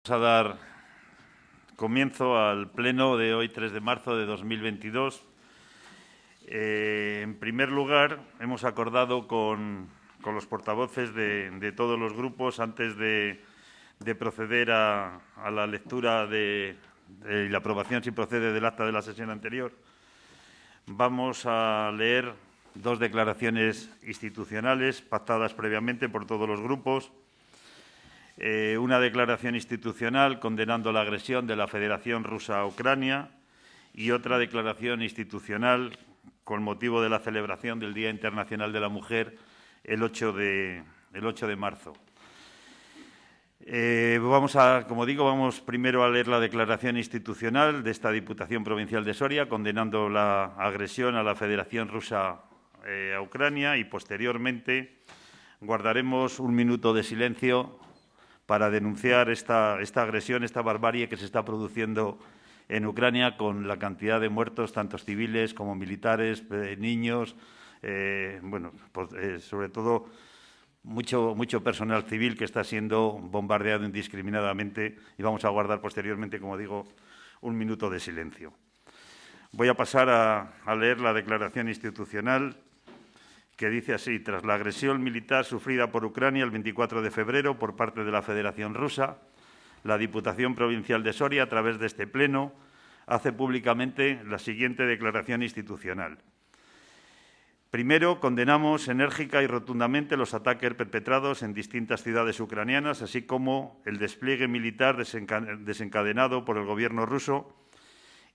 Vamos a dar comienzo al pleno de hoy, 3 de marzo de 2022. En primer lugar, hemos acordado con los portavoces de todos los grupos, antes de proceder a la lectura y la aprobación, si procede, del acta de la sesión anterior, vamos a leer dos declaraciones institucionales pactadas previamente por todos los grupos. Una declaración institucional condenando la agresión de la Federación Rusa a Ucrania y otra declaración institucional con motivo de la celebración del Día Internacional de la Mujer el 8 de marzo. Vamos primero a leer la declaración institucional de esta Diputación Provincial de Soria condenando la agresión a la Federación Rusa a Ucrania y posteriormente guardaremos un minuto de silencio para denunciar esta agresión, esta barbarie que se está produciendo en Ucrania con la cantidad de muertos, tanto civiles como militares, niños, sobre todo mucho personal civil que está siendo bombardeado indiscriminadamente, y vamos a guardar posteriormente, como digo, un minuto de silencio. Voy a pasar a leer la declaración institucional que dice así: tras la agresión militar sufrida por Ucrania el 24 de febrero por parte de la Federación Rusa, la Diputación Provincial de Soria, a través de este Pleno, hace públicamente la siguiente declaración institucional. Primero, condenamos enérgica y rotundamente los ataques perpetrados en distintas ciudades ucranianas, así como el despliegue militar desencadenado por el Gobierno ruso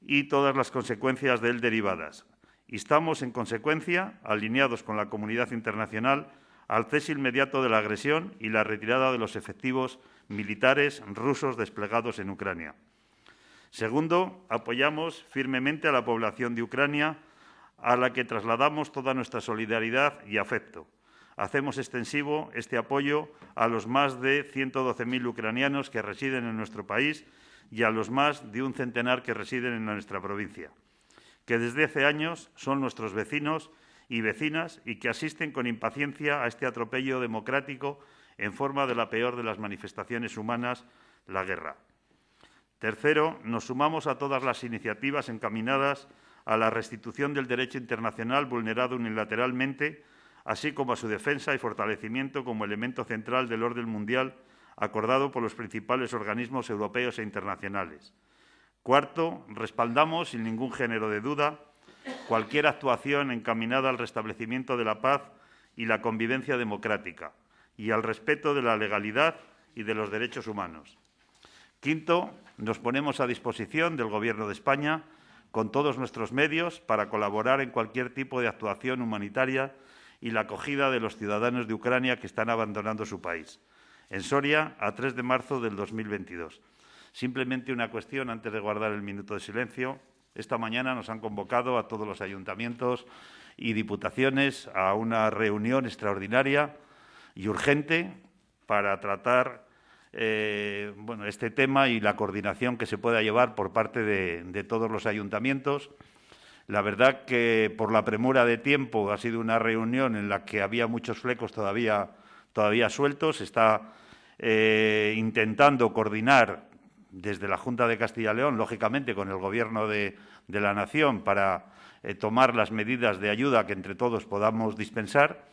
y todas las consecuencias de él derivadas. Instamos, en consecuencia, alineados con la comunidad internacional, al cese inmediato de la agresión y la retirada de los efectivos militares rusos desplegados en Ucrania. Segundo, apoyamos firmemente a la población de Ucrania, a la que trasladamos toda nuestra solidaridad y afecto. Hacemos extensivo este apoyo a los más de 112.000 ucranianos que residen en nuestro país y a los más de un centenar que residen en nuestra provincia, que desde hace años son nuestros vecinos y vecinas y que asisten con impaciencia a este atropello democrático en forma de la peor de las manifestaciones humanas, la guerra. Tercero, nos sumamos a todas las iniciativas encaminadas a la restitución del derecho internacional vulnerado unilateralmente, así como a su defensa y fortalecimiento como elemento central del orden mundial acordado por los principales organismos europeos e internacionales. Cuarto, respaldamos, sin ningún género de duda, cualquier actuación encaminada al restablecimiento de la paz y la convivencia democrática y al respeto de la legalidad y de los derechos humanos. Quinto, nos ponemos a disposición del Gobierno de España con todos nuestros medios para colaborar en cualquier tipo de actuación humanitaria y la acogida de los ciudadanos de Ucrania que están abandonando su país. En Soria, a 3 de marzo del 2022. Simplemente una cuestión antes de guardar el minuto de silencio. Esta mañana nos han convocado a todos los ayuntamientos y diputaciones a una reunión extraordinaria y urgente para tratar este tema y la coordinación que se pueda llevar por parte de todos los ayuntamientos. La verdad que por la premura de tiempo ha sido una reunión en la que había muchos flecos todavía sueltos. Se está intentando coordinar desde la Junta de Castilla y León, lógicamente con el Gobierno de la Nación, para tomar las medidas de ayuda que entre todos podamos dispensar.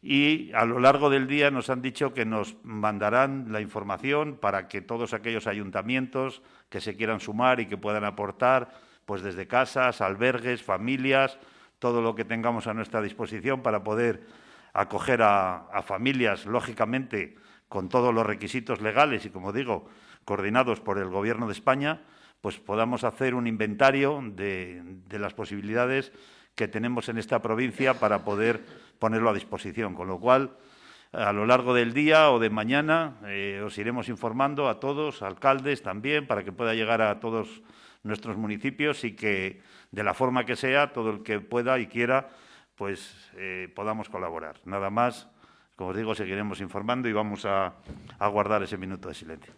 Y a lo largo del día nos han dicho que nos mandarán la información para que todos aquellos ayuntamientos que se quieran sumar y que puedan aportar, pues desde casas, albergues, familias, todo lo que tengamos a nuestra disposición para poder acoger a familias, lógicamente, con todos los requisitos legales y, como digo, coordinados por el Gobierno de España, pues podamos hacer un inventario de las posibilidades que tenemos en esta provincia para poder ponerlo a disposición. Con lo cual, a lo largo del día o de mañana os iremos informando a todos, alcaldes también, para que pueda llegar a todos nuestros municipios y que, de la forma que sea, todo el que pueda y quiera, pues podamos colaborar. Nada más, como os digo, seguiremos informando y vamos a guardar ese minuto de silencio.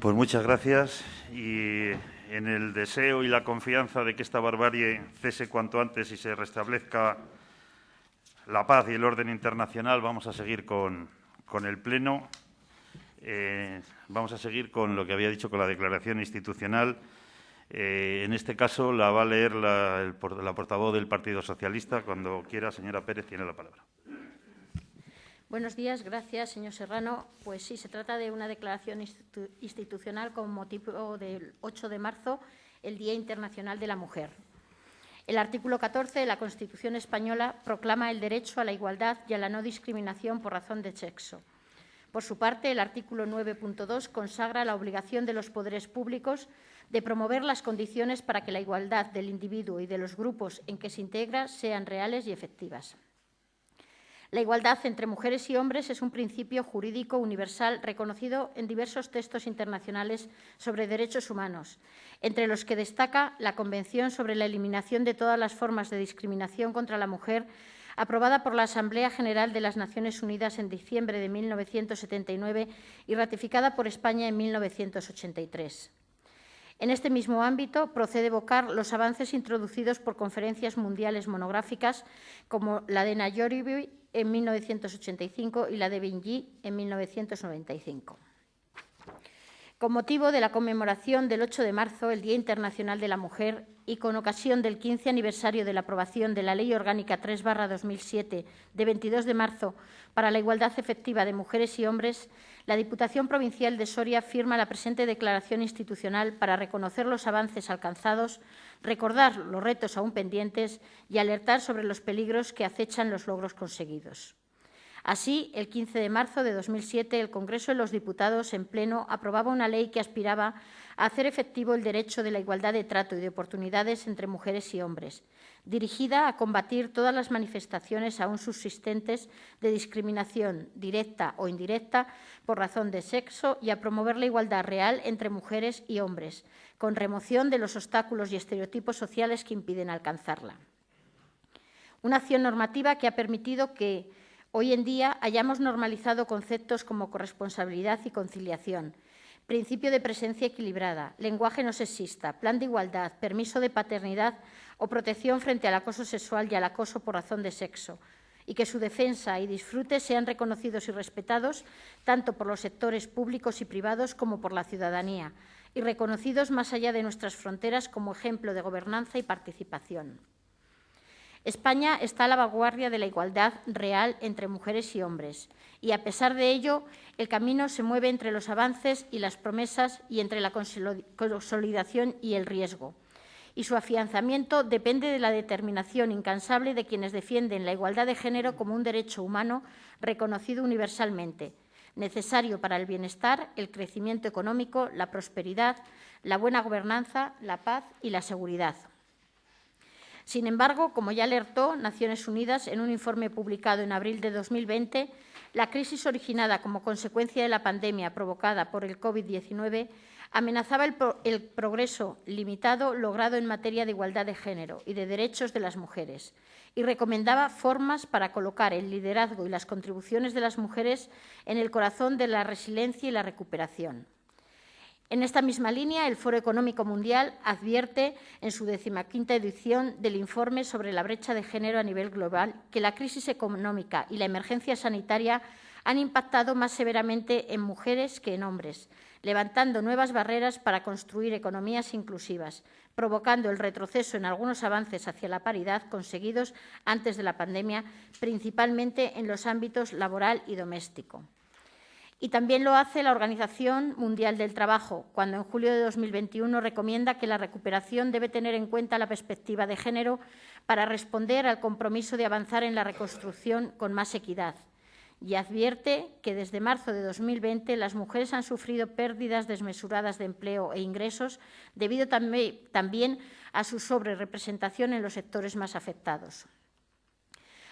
Pues muchas gracias, y en el deseo y la confianza de que esta barbarie cese cuanto antes y se restablezca la paz y el orden internacional, vamos a seguir con el Pleno. Vamos a seguir con lo que había dicho, con la declaración institucional. En este caso la va a leer la portavoz del Partido Socialista. Cuando quiera, señora Pérez, tiene la palabra. Buenos días, gracias, señor Serrano. Pues sí, se trata de una declaración institucional con motivo del 8 de marzo, el Día Internacional de la Mujer. El artículo 14 de la Constitución española proclama el derecho a la igualdad y a la no discriminación por razón de sexo. Por su parte, el artículo 9.2 consagra la obligación de los poderes públicos de promover las condiciones para que la igualdad del individuo y de los grupos en que se integra sean reales y efectivas. La igualdad entre mujeres y hombres es un principio jurídico universal reconocido en diversos textos internacionales sobre derechos humanos, entre los que destaca la Convención sobre la Eliminación de todas las formas de discriminación contra la mujer, aprobada por la Asamblea General de las Naciones Unidas en diciembre de 1979 y ratificada por España en 1983. En este mismo ámbito, procede evocar los avances introducidos por conferencias mundiales monográficas como la de Nairobi en 1985 y la de Beijing en 1995. Con motivo de la conmemoración del 8 de marzo, el Día Internacional de la Mujer, y con ocasión del 15 aniversario de la aprobación de la Ley Orgánica 3/2007 de 22 de marzo para la igualdad efectiva de mujeres y hombres, la Diputación Provincial de Soria firma la presente declaración institucional para reconocer los avances alcanzados, recordar los retos aún pendientes y alertar sobre los peligros que acechan los logros conseguidos. Así, el 15 de marzo de 2007, el Congreso de los Diputados, en pleno, aprobaba una ley que aspiraba a hacer efectivo el derecho de la igualdad de trato y de oportunidades entre mujeres y hombres, dirigida a combatir todas las manifestaciones aún subsistentes de discriminación directa o indirecta por razón de sexo y a promover la igualdad real entre mujeres y hombres, con remoción de los obstáculos y estereotipos sociales que impiden alcanzarla. Una acción normativa que ha permitido que hoy en día hayamos normalizado conceptos como corresponsabilidad y conciliación, principio de presencia equilibrada, lenguaje no sexista, plan de igualdad, permiso de paternidad o protección frente al acoso sexual y al acoso por razón de sexo, y que su defensa y disfrute sean reconocidos y respetados tanto por los sectores públicos y privados como por la ciudadanía, y reconocidos más allá de nuestras fronteras como ejemplo de gobernanza y participación. España está a la vanguardia de la igualdad real entre mujeres y hombres, y a pesar de ello, el camino se mueve entre los avances y las promesas y entre la consolidación y el riesgo. Y su afianzamiento depende de la determinación incansable de quienes defienden la igualdad de género como un derecho humano reconocido universalmente, necesario para el bienestar, el crecimiento económico, la prosperidad, la buena gobernanza, la paz y la seguridad. Sin embargo, como ya alertó Naciones Unidas en un informe publicado en abril de 2020, la crisis originada como consecuencia de la pandemia provocada por el COVID-19 amenazaba el progreso limitado logrado en materia de igualdad de género y de derechos de las mujeres y recomendaba formas para colocar el liderazgo y las contribuciones de las mujeres en el corazón de la resiliencia y la recuperación. En esta misma línea, el Foro Económico Mundial advierte en su 15ª edición del informe sobre la brecha de género a nivel global que la crisis económica y la emergencia sanitaria han impactado más severamente en mujeres que en hombres, levantando nuevas barreras para construir economías inclusivas, provocando el retroceso en algunos avances hacia la paridad conseguidos antes de la pandemia, principalmente en los ámbitos laboral y doméstico. Y también lo hace la Organización Mundial del Trabajo, cuando en julio de 2021 recomienda que la recuperación debe tener en cuenta la perspectiva de género para responder al compromiso de avanzar en la reconstrucción con más equidad. Y advierte que desde marzo de 2020 las mujeres han sufrido pérdidas desmesuradas de empleo e ingresos debido también a su sobrerepresentación en los sectores más afectados.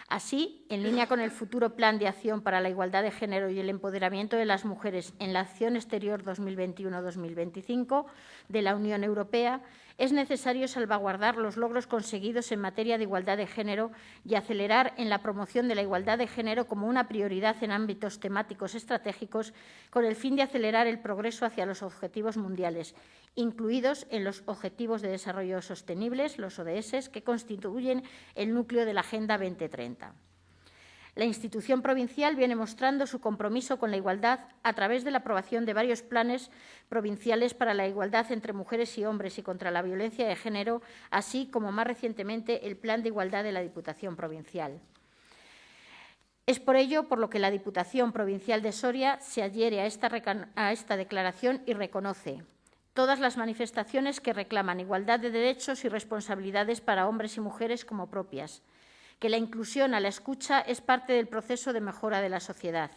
Así, en línea con el futuro Plan de Acción para la Igualdad de Género y el Empoderamiento de las Mujeres en la Acción Exterior 2021-2025 de la Unión Europea, es necesario salvaguardar los logros conseguidos en materia de igualdad de género y acelerar en la promoción de la igualdad de género como una prioridad en ámbitos temáticos estratégicos con el fin de acelerar el progreso hacia los objetivos mundiales, incluidos en los Objetivos de Desarrollo Sostenibles, los ODS, que constituyen el núcleo de la Agenda 2030. La institución provincial viene mostrando su compromiso con la igualdad a través de la aprobación de varios planes provinciales para la igualdad entre mujeres y hombres y contra la violencia de género, así como, más recientemente, el Plan de Igualdad de la Diputación Provincial. Es por ello por lo que la Diputación Provincial de Soria se adhiere a esta declaración y reconoce todas las manifestaciones que reclaman igualdad de derechos y responsabilidades para hombres y mujeres como propias, que la inclusión a la escucha es parte del proceso de mejora de la sociedad,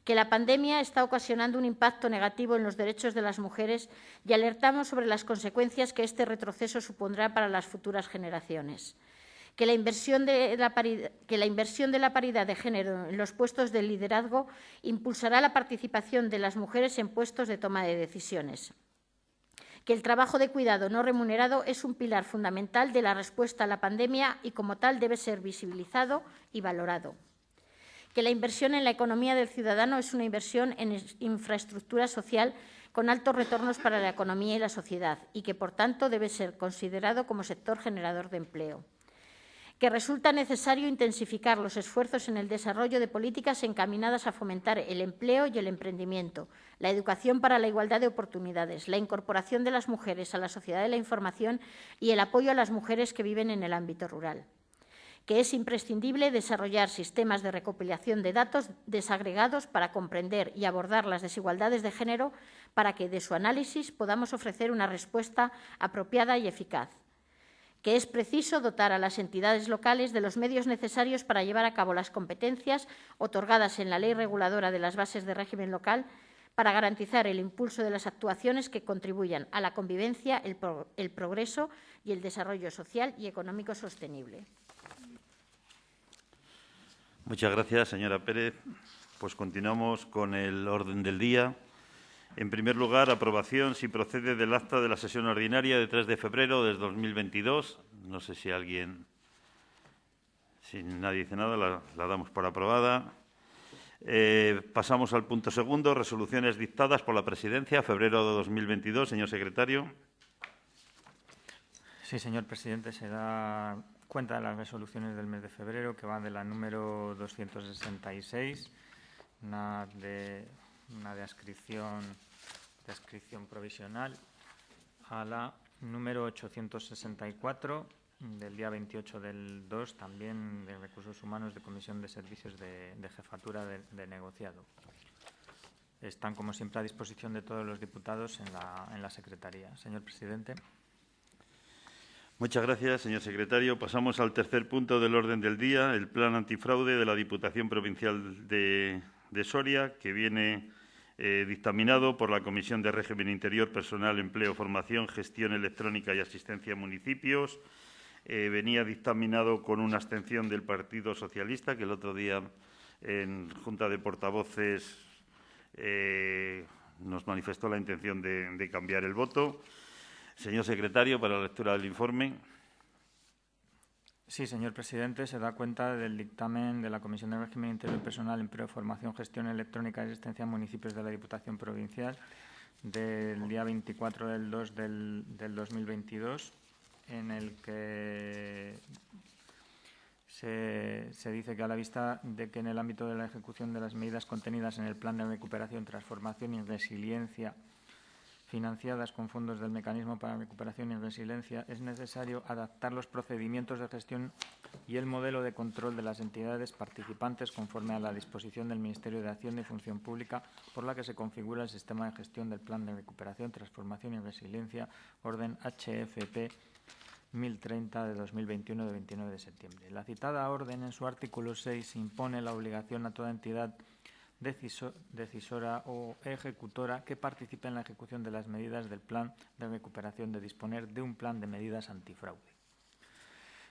que la pandemia está ocasionando un impacto negativo en los derechos de las mujeres y alertamos sobre las consecuencias que este retroceso supondrá para las futuras generaciones, que la inversión de la paridad de género en los puestos de liderazgo impulsará la participación de las mujeres en puestos de toma de decisiones, que el trabajo de cuidado no remunerado es un pilar fundamental de la respuesta a la pandemia y, como tal, debe ser visibilizado y valorado, que la inversión en la economía del ciudadano es una inversión en infraestructura social con altos retornos para la economía y la sociedad y que, por tanto, debe ser considerado como sector generador de empleo, que resulta necesario intensificar los esfuerzos en el desarrollo de políticas encaminadas a fomentar el empleo y el emprendimiento, la educación para la igualdad de oportunidades, la incorporación de las mujeres a la sociedad de la información y el apoyo a las mujeres que viven en el ámbito rural, que es imprescindible desarrollar sistemas de recopilación de datos desagregados para comprender y abordar las desigualdades de género para que, de su análisis, podamos ofrecer una respuesta apropiada y eficaz, que es preciso dotar a las entidades locales de los medios necesarios para llevar a cabo las competencias otorgadas en la Ley Reguladora de las Bases de Régimen Local para garantizar el impulso de las actuaciones que contribuyan a la convivencia, el progreso y el desarrollo social y económico sostenible. Muchas gracias, señora Pérez. Pues continuamos con el orden del día. En primer lugar, aprobación, si procede, del acta de la sesión ordinaria de 3 de febrero de 2022. No sé si alguien, si nadie dice nada, la damos por aprobada. Pasamos al punto segundo, resoluciones dictadas por la Presidencia, febrero de 2022. Señor secretario. Sí, señor presidente, se da cuenta de las resoluciones del mes de febrero, que van de la número 266, una de adscripción provisional, a la número 864 del día 28 del 2, también de Recursos Humanos de Comisión de Servicios de Jefatura de Negociado. Están, como siempre, a disposición de todos los diputados en la Secretaría. Señor presidente. Muchas gracias, señor secretario. Pasamos al tercer punto del orden del día, el Plan Antifraude de la Diputación Provincial de Soria, que viene dictaminado por la Comisión de Régimen Interior, Personal, Empleo, Formación, Gestión Electrónica y Asistencia a Municipios. Venía dictaminado con una abstención del Partido Socialista, que el otro día en Junta de Portavoces nos manifestó la intención de cambiar el voto. Señor secretario, para la lectura del informe. Sí, señor presidente, se da cuenta del dictamen de la Comisión de Régimen Interior, Personal, Empleo, Formación, Gestión Electrónica y Asistencia a Municipios de la Diputación Provincial del día 24 del 2 del 2022, en el que se dice que, a la vista de que en el ámbito de la ejecución de las medidas contenidas en el Plan de Recuperación, Transformación y Resiliencia financiadas con fondos del Mecanismo para la Recuperación y Resiliencia, es necesario adaptar los procedimientos de gestión y el modelo de control de las entidades participantes conforme a la disposición del Ministerio de Hacienda y Función Pública por la que se configura el sistema de gestión del Plan de Recuperación, Transformación y Resiliencia, orden HFP 1030 de 2021 de 29 de septiembre. La citada orden, en su artículo 6, impone la obligación a toda entidad decisora o ejecutora que participe en la ejecución de las medidas del Plan de Recuperación de disponer de un plan de medidas antifraude.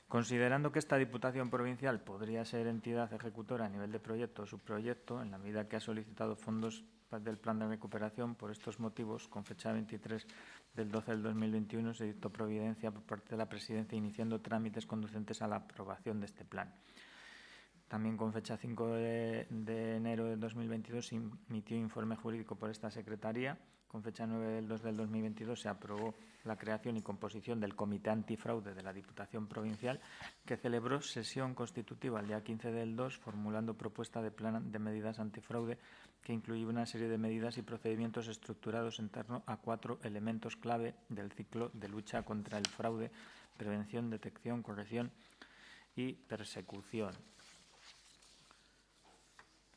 Considerando que esta Diputación Provincial podría ser entidad ejecutora a nivel de proyecto o subproyecto, en la medida que ha solicitado fondos del Plan de Recuperación, por estos motivos, con fecha 23 del 12 del 2021, se dictó providencia por parte de la Presidencia iniciando trámites conducentes a la aprobación de este plan. También con fecha 5 de enero del 2022 se emitió informe jurídico por esta Secretaría. Con fecha 9 del 2 del 2022 se aprobó la creación y composición del Comité Antifraude de la Diputación Provincial, que celebró sesión constitutiva el día 15 del 2, formulando propuesta de plan de medidas antifraude que incluía una serie de medidas y procedimientos estructurados en torno a 4 elementos clave del ciclo de lucha contra el fraude: prevención, detección, corrección y persecución.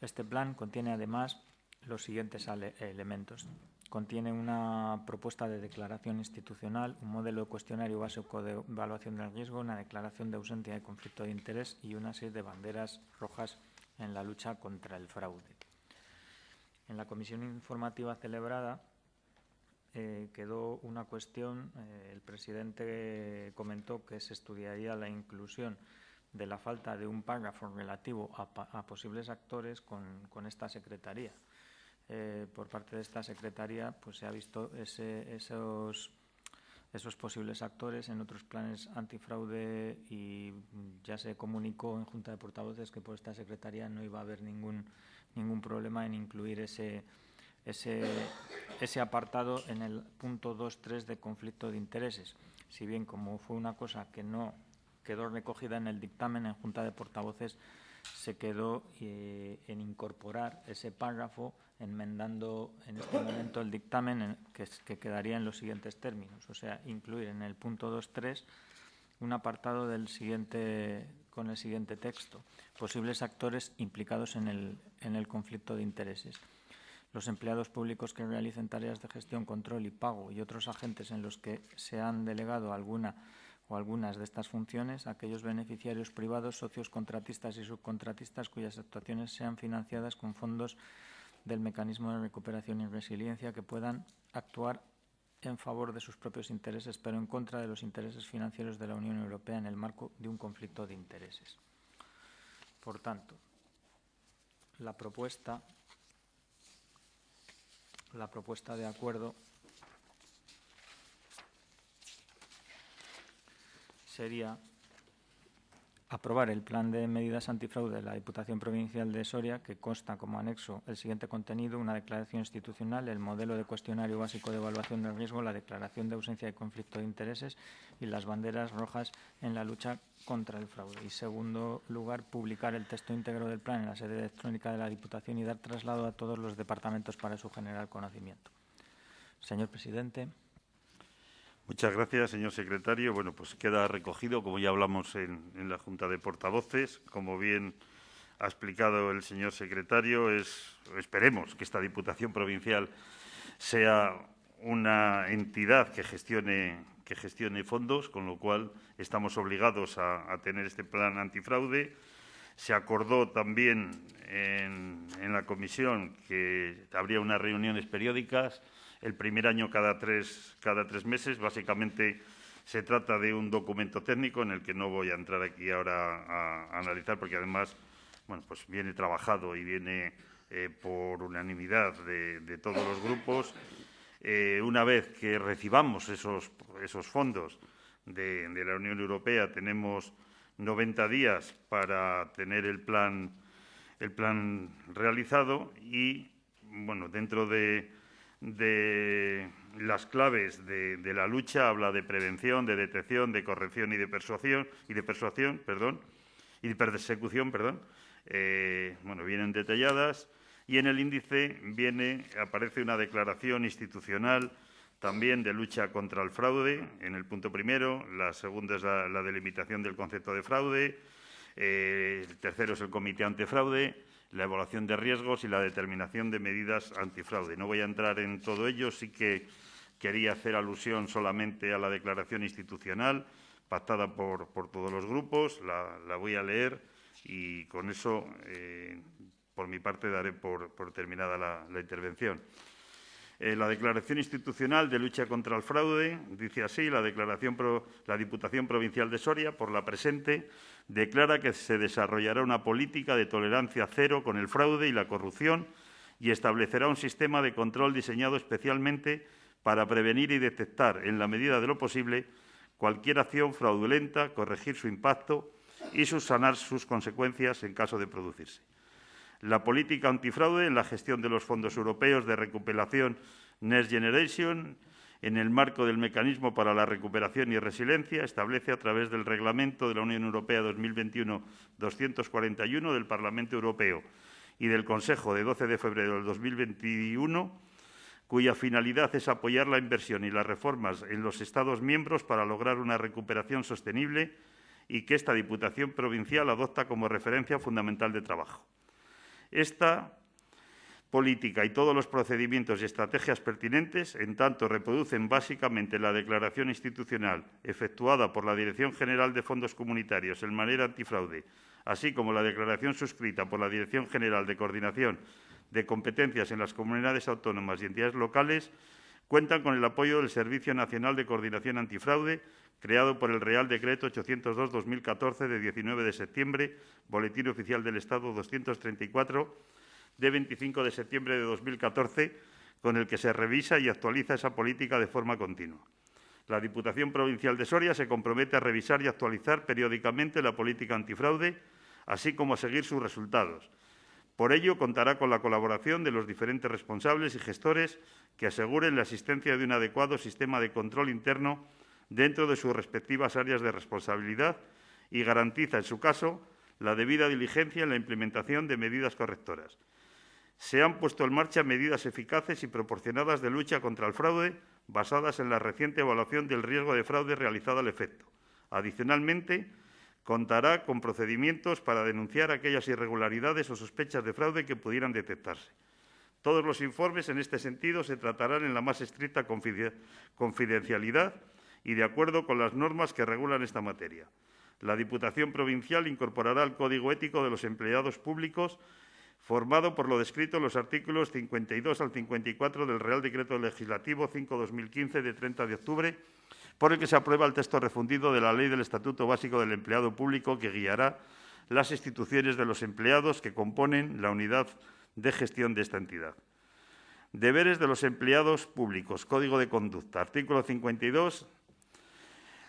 Este plan contiene además los siguientes elementos. Contiene una propuesta de declaración institucional, un modelo de cuestionario básico de evaluación del riesgo, una declaración de ausencia de conflicto de interés y una serie de banderas rojas en la lucha contra el fraude. En la comisión informativa celebrada quedó una cuestión. El presidente comentó que se estudiaría la inclusión de la falta de un párrafo relativo a posibles actores con esta Secretaría. Por parte de esta Secretaría pues se ha visto esos posibles actores en otros planes antifraude y ya se comunicó en Junta de Portavoces que por esta Secretaría no iba a haber ningún problema en incluir ese apartado en el punto 2.3 de conflicto de intereses. Si bien, como fue una cosa que no quedó recogida en el dictamen, en Junta de Portavoces se quedó en incorporar ese párrafo, enmendando en este momento el dictamen, que quedaría en los siguientes términos. O sea, incluir en el punto 2.3 un apartado con el siguiente texto: posibles actores implicados en el conflicto de intereses. Los empleados públicos que realicen tareas de gestión, control y pago y otros agentes en los que se han delegado alguna o algunas de estas funciones, aquellos beneficiarios privados, socios contratistas y subcontratistas cuyas actuaciones sean financiadas con fondos del Mecanismo de Recuperación y Resiliencia, que puedan actuar en favor de sus propios intereses, pero en contra de los intereses financieros de la Unión Europea en el marco de un conflicto de intereses. Por tanto, la propuesta de acuerdo sería aprobar el plan de medidas antifraude de la Diputación Provincial de Soria, que consta como anexo el siguiente contenido: una declaración institucional, el modelo de cuestionario básico de evaluación del riesgo, la declaración de ausencia de conflicto de intereses y las banderas rojas en la lucha contra el fraude. Y, segundo lugar, publicar el texto íntegro del plan en la sede electrónica de la Diputación y dar traslado a todos los departamentos para su general conocimiento. Señor presidente. Muchas gracias, señor secretario. Bueno, pues queda recogido, como ya hablamos en la Junta de Portavoces. Como bien ha explicado el señor secretario, esperemos que esta Diputación Provincial sea una entidad que gestione fondos, con lo cual estamos obligados a tener este plan antifraude. Se acordó también en la comisión que habría unas reuniones periódicas, el primer año cada tres meses. Básicamente se trata de un documento técnico en el que no voy a entrar aquí ahora a analizar, porque además pues viene trabajado y viene por unanimidad de todos los grupos. Una vez que recibamos esos fondos de la Unión Europea, tenemos 90 días para tener el plan realizado y, dentro de las claves de la lucha habla de prevención, de detección, de corrección y de persecución, vienen detalladas. Y en el índice aparece una declaración institucional también de lucha contra el fraude, en el punto primero. La segunda es la delimitación del concepto de fraude. El tercero es el comité antifraude, la evaluación de riesgos y la determinación de medidas antifraude. No voy a entrar en todo ello, sí que quería hacer alusión solamente a la declaración institucional pactada por todos los grupos. La voy a leer y con eso, por mi parte, daré por terminada la intervención. La Declaración Institucional de Lucha contra el Fraude dice así: la Diputación Provincial de Soria, por la presente, declara que se desarrollará una política de tolerancia cero con el fraude y la corrupción y establecerá un sistema de control diseñado especialmente para prevenir y detectar, en la medida de lo posible, cualquier acción fraudulenta, corregir su impacto y subsanar sus consecuencias en caso de producirse. La política antifraude en la gestión de los fondos europeos de recuperación Next Generation, en el marco del Mecanismo para la Recuperación y Resiliencia, establece a través del Reglamento de la Unión Europea 2021-241 del Parlamento Europeo y del Consejo de 12 de febrero del 2021, cuya finalidad es apoyar la inversión y las reformas en los Estados miembros para lograr una recuperación sostenible y que esta Diputación Provincial adopta como referencia fundamental de trabajo. Esta política y todos los procedimientos y estrategias pertinentes, en tanto reproducen básicamente la declaración institucional efectuada por la Dirección General de Fondos Comunitarios en materia antifraude, así como la declaración suscrita por la Dirección General de Coordinación de Competencias en las Comunidades Autónomas y Entidades Locales, cuentan con el apoyo del Servicio Nacional de Coordinación Antifraude, creado por el Real Decreto 802-2014 de 19 de septiembre, Boletín Oficial del Estado 234, de 25 de septiembre de 2014, con el que se revisa y actualiza esa política de forma continua. La Diputación Provincial de Soria se compromete a revisar y actualizar periódicamente la política antifraude, así como a seguir sus resultados. Por ello, contará con la colaboración de los diferentes responsables y gestores que aseguren la existencia de un adecuado sistema de control interno dentro de sus respectivas áreas de responsabilidad y garantiza, en su caso, la debida diligencia en la implementación de medidas correctoras. Se han puesto en marcha medidas eficaces y proporcionadas de lucha contra el fraude basadas en la reciente evaluación del riesgo de fraude realizada al efecto. Adicionalmente, contará con procedimientos para denunciar aquellas irregularidades o sospechas de fraude que pudieran detectarse. Todos los informes en este sentido se tratarán en la más estricta confidencialidad y de acuerdo con las normas que regulan esta materia. La Diputación Provincial incorporará al Código Ético de los Empleados Públicos, formado por lo descrito en los artículos 52 al 54 del Real Decreto Legislativo 5/2015 de 30 de octubre, por el que se aprueba el texto refundido de la Ley del Estatuto Básico del Empleado Público, que guiará las instituciones de los empleados que componen la unidad de gestión de esta entidad. Deberes de los empleados públicos. Código de conducta. Artículo 52.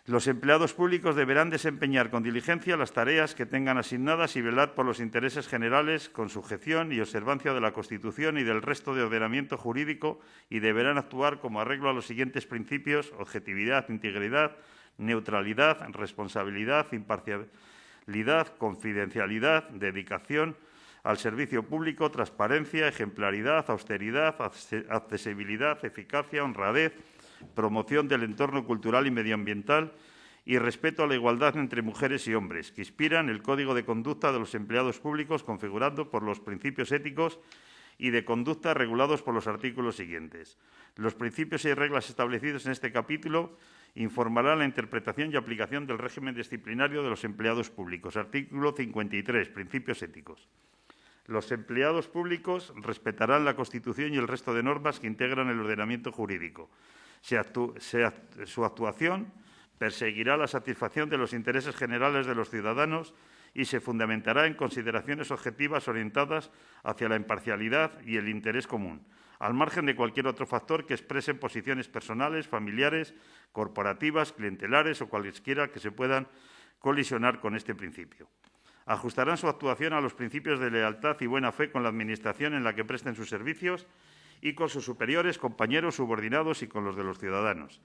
Los empleados públicos deberán desempeñar con diligencia las tareas que tengan asignadas y velar por los intereses generales con sujeción y observancia de la Constitución y del resto de ordenamiento jurídico y deberán actuar como arreglo a los siguientes principios: objetividad, integridad, neutralidad, responsabilidad, imparcialidad, confidencialidad, dedicación al servicio público, transparencia, ejemplaridad, austeridad, accesibilidad, eficacia, honradez, promoción del entorno cultural y medioambiental y respeto a la igualdad entre mujeres y hombres, que inspiran el Código de Conducta de los Empleados Públicos, configurando por los principios éticos y de conducta regulados por los artículos siguientes. Los principios y reglas establecidos en este capítulo informarán la interpretación y aplicación del régimen disciplinario de los empleados públicos. Artículo 53. Principios éticos. Los empleados públicos respetarán la Constitución y el resto de normas que integran el ordenamiento jurídico. Su actuación perseguirá la satisfacción de los intereses generales de los ciudadanos y se fundamentará en consideraciones objetivas orientadas hacia la imparcialidad y el interés común, al margen de cualquier otro factor que expresen posiciones personales, familiares, corporativas, clientelares o cualesquiera que se puedan colisionar con este principio. Ajustarán su actuación a los principios de lealtad y buena fe con la Administración en la que presten sus servicios y con sus superiores, compañeros, subordinados y con los de los ciudadanos.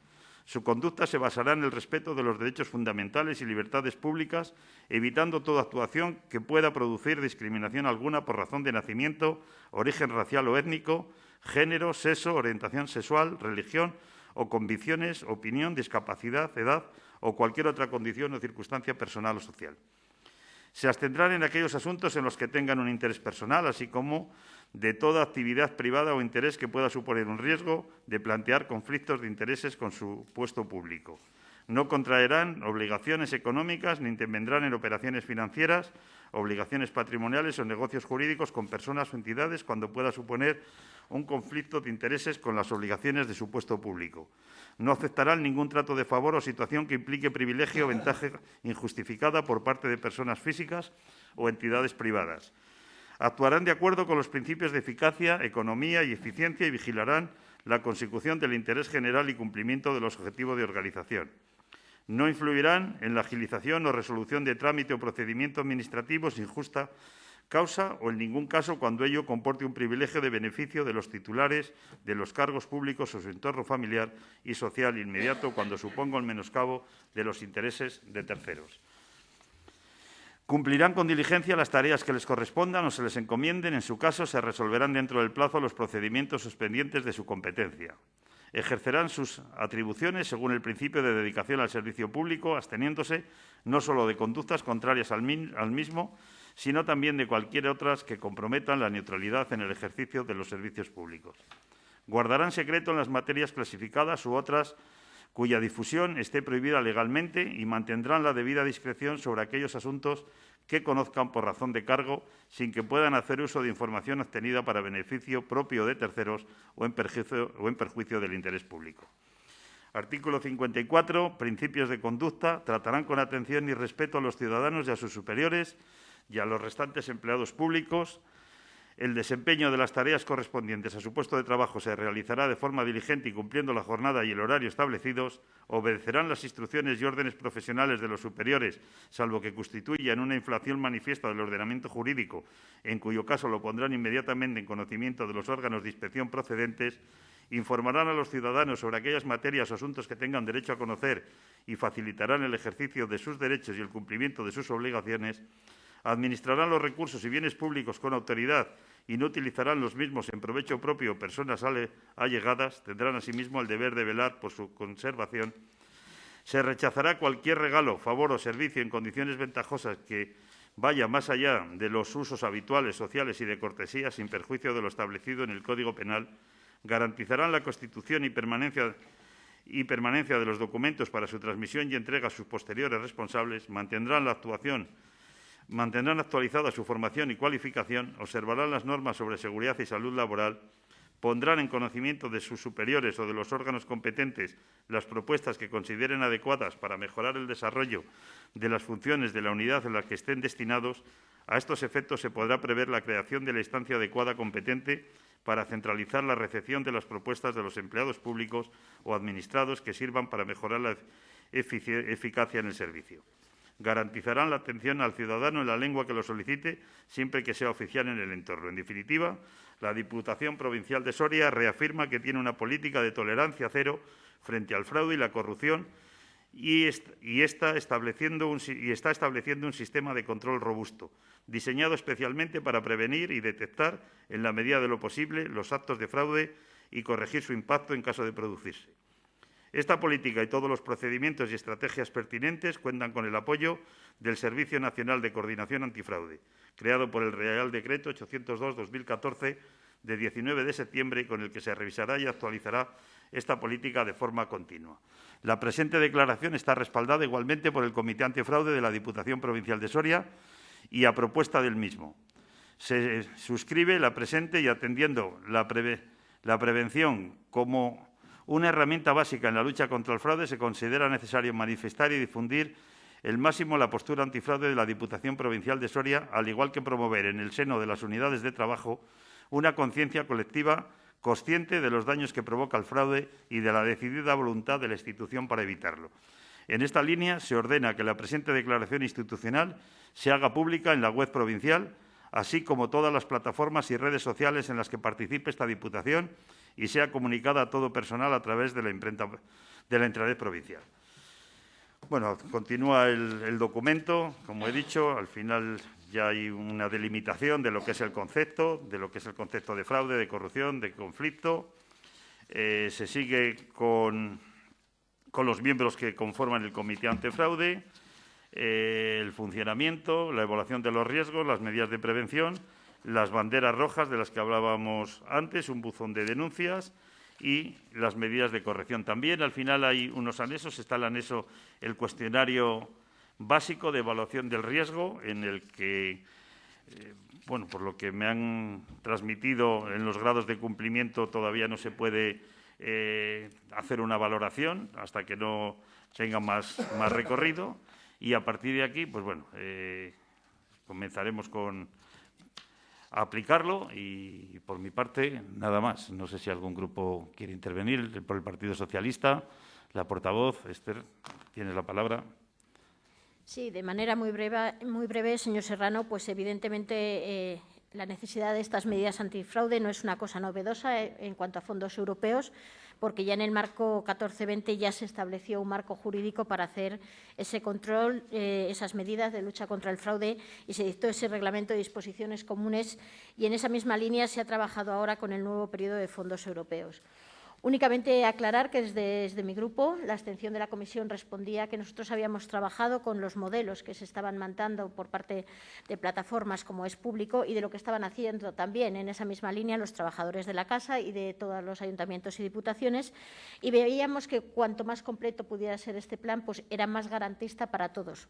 Su conducta se basará en el respeto de los derechos fundamentales y libertades públicas, evitando toda actuación que pueda producir discriminación alguna por razón de nacimiento, origen racial o étnico, género, sexo, orientación sexual, religión o convicciones, opinión, discapacidad, edad o cualquier otra condición o circunstancia personal o social. Se abstendrán en aquellos asuntos en los que tengan un interés personal, así como de toda actividad privada o interés que pueda suponer un riesgo de plantear conflictos de intereses con su puesto público. No contraerán obligaciones económicas ni intervendrán en operaciones financieras, obligaciones patrimoniales o negocios jurídicos con personas o entidades cuando pueda suponer un conflicto de intereses con las obligaciones de su puesto público. No aceptarán ningún trato de favor o situación que implique privilegio o ventaja injustificada por parte de personas físicas o entidades privadas. Actuarán de acuerdo con los principios de eficacia, economía y eficiencia y vigilarán la consecución del interés general y cumplimiento de los objetivos de organización. No influirán en la agilización o resolución de trámite o procedimiento administrativo sin justa causa o en ningún caso cuando ello comporte un privilegio de beneficio de los titulares de los cargos públicos o su entorno familiar y social inmediato cuando suponga el menoscabo de los intereses de terceros. Cumplirán con diligencia las tareas que les correspondan o se les encomienden. En su caso, se resolverán dentro del plazo los procedimientos pendientes de su competencia. Ejercerán sus atribuciones según el principio de dedicación al servicio público, absteniéndose no solo de conductas contrarias al mismo, sino también de cualquier otras que comprometan la neutralidad en el ejercicio de los servicios públicos. Guardarán secreto en las materias clasificadas u otras cuya difusión esté prohibida legalmente y mantendrán la debida discreción sobre aquellos asuntos que conozcan por razón de cargo, sin que puedan hacer uso de información obtenida para beneficio propio de terceros o en perjuicio del interés público. Artículo 54. Principios de conducta. Tratarán con atención y respeto a los ciudadanos y a sus superiores y a los restantes empleados públicos. El desempeño de las tareas correspondientes a su puesto de trabajo se realizará de forma diligente y cumpliendo la jornada y el horario establecidos. Obedecerán las instrucciones y órdenes profesionales de los superiores, salvo que constituyan una infracción manifiesta del ordenamiento jurídico, en cuyo caso lo pondrán inmediatamente en conocimiento de los órganos de inspección procedentes. Informarán a los ciudadanos sobre aquellas materias o asuntos que tengan derecho a conocer y facilitarán el ejercicio de sus derechos y el cumplimiento de sus obligaciones. Administrarán los recursos y bienes públicos con autoridad y no utilizarán los mismos en provecho propio o personas allegadas. Tendrán asimismo el deber de velar por su conservación. Se rechazará cualquier regalo, favor o servicio en condiciones ventajosas que vaya más allá de los usos habituales, sociales y de cortesía, sin perjuicio de lo establecido en el Código Penal. Garantizarán la constitución y permanencia de los documentos para su transmisión y entrega a sus posteriores responsables. Mantendrán actualizada su formación y cualificación, observarán las normas sobre seguridad y salud laboral, pondrán en conocimiento de sus superiores o de los órganos competentes las propuestas que consideren adecuadas para mejorar el desarrollo de las funciones de la unidad en la que estén destinados. A estos efectos se podrá prever la creación de la instancia adecuada competente para centralizar la recepción de las propuestas de los empleados públicos o administrados que sirvan para mejorar la eficacia en el servicio. Garantizarán la atención al ciudadano en la lengua que lo solicite, siempre que sea oficial en el entorno. En definitiva, la Diputación Provincial de Soria reafirma que tiene una política de tolerancia cero frente al fraude y la corrupción y está estableciendo un sistema de control robusto, diseñado especialmente para prevenir y detectar, en la medida de lo posible, los actos de fraude y corregir su impacto en caso de producirse. Esta política y todos los procedimientos y estrategias pertinentes cuentan con el apoyo del Servicio Nacional de Coordinación Antifraude, creado por el Real Decreto 802/2014 de 19 de septiembre, con el que se revisará y actualizará esta política de forma continua. La presente declaración está respaldada igualmente por el Comité Antifraude de la Diputación Provincial de Soria y a propuesta del mismo. Se suscribe la presente y atendiendo la prevención como una herramienta básica en la lucha contra el fraude, se considera necesario manifestar y difundir el máximo la postura antifraude de la Diputación Provincial de Soria, al igual que promover en el seno de las unidades de trabajo una conciencia colectiva consciente de los daños que provoca el fraude y de la decidida voluntad de la institución para evitarlo. En esta línea, se ordena que la presente declaración institucional se haga pública en la web provincial, así como todas las plataformas y redes sociales en las que participe esta Diputación y sea comunicada a todo personal a través de la intranet provincial. Bueno, continúa el documento. Como he dicho, al final ya hay una delimitación de lo que es el concepto, de fraude, de corrupción, de conflicto. Se sigue con los miembros que conforman el Comité Antifraude, el funcionamiento, la evaluación de los riesgos, las medidas de prevención, las banderas rojas de las que hablábamos antes, un buzón de denuncias y las medidas de corrección. También, al final, hay unos anexos. Está el anexo, el cuestionario básico de evaluación del riesgo, en el que, bueno, por lo que me han transmitido, en los grados de cumplimiento todavía no se puede hacer una valoración hasta que no tenga más recorrido. Y a partir de aquí, pues bueno, comenzaremos a aplicarlo y, por mi parte, nada más. No sé si algún grupo quiere intervenir. Por el Partido Socialista, la portavoz, Esther, tienes la palabra. Sí, de manera muy breve, señor Serrano, pues evidentemente la necesidad de estas medidas antifraude no es una cosa novedosa en cuanto a fondos europeos, porque ya en el marco 1420 ya se estableció un marco jurídico para hacer ese control, esas medidas de lucha contra el fraude, y se dictó ese reglamento de disposiciones comunes, y en esa misma línea se ha trabajado ahora con el nuevo periodo de fondos europeos. Únicamente aclarar que desde mi grupo la abstención de la comisión respondía a que nosotros habíamos trabajado con los modelos que se estaban mandando por parte de plataformas como Es Público y de lo que estaban haciendo también en esa misma línea los trabajadores de la Casa y de todos los ayuntamientos y diputaciones, y veíamos que cuanto más completo pudiera ser este plan, pues era más garantista para todos.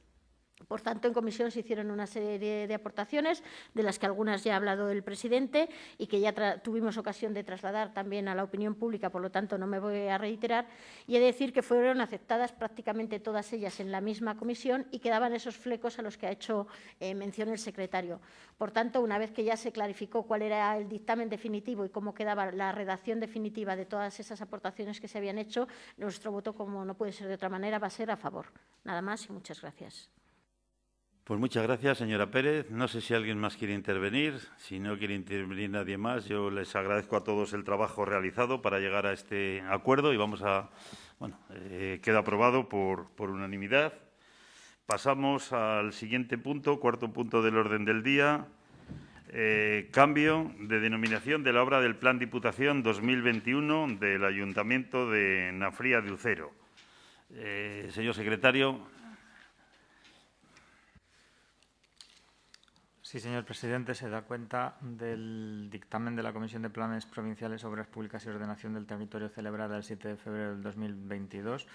Por tanto, en comisión se hicieron una serie de aportaciones, de las que algunas ya ha hablado el presidente y que ya tuvimos ocasión de trasladar también a la opinión pública, por lo tanto, no me voy a reiterar. Y he de decir que fueron aceptadas prácticamente todas ellas en la misma comisión y quedaban esos flecos a los que ha hecho mención el secretario. Por tanto, una vez que ya se clarificó cuál era el dictamen definitivo y cómo quedaba la redacción definitiva de todas esas aportaciones que se habían hecho, nuestro voto, como no puede ser de otra manera, va a ser a favor. Nada más y muchas gracias. Pues muchas gracias, señora Pérez. No sé si alguien más quiere intervenir. Si no quiere intervenir nadie más, yo les agradezco a todos el trabajo realizado para llegar a este acuerdo y vamos a, bueno, queda aprobado por unanimidad. Pasamos al siguiente punto, cuarto punto del orden del día. Cambio de denominación de la obra del Plan Diputación 2021 del Ayuntamiento de Nafría de Ucero. Señor secretario. Sí, señor presidente, se da cuenta del dictamen de la Comisión de Planes Provinciales, Obras Públicas y Ordenación del Territorio celebrada el 7 de febrero del 2022.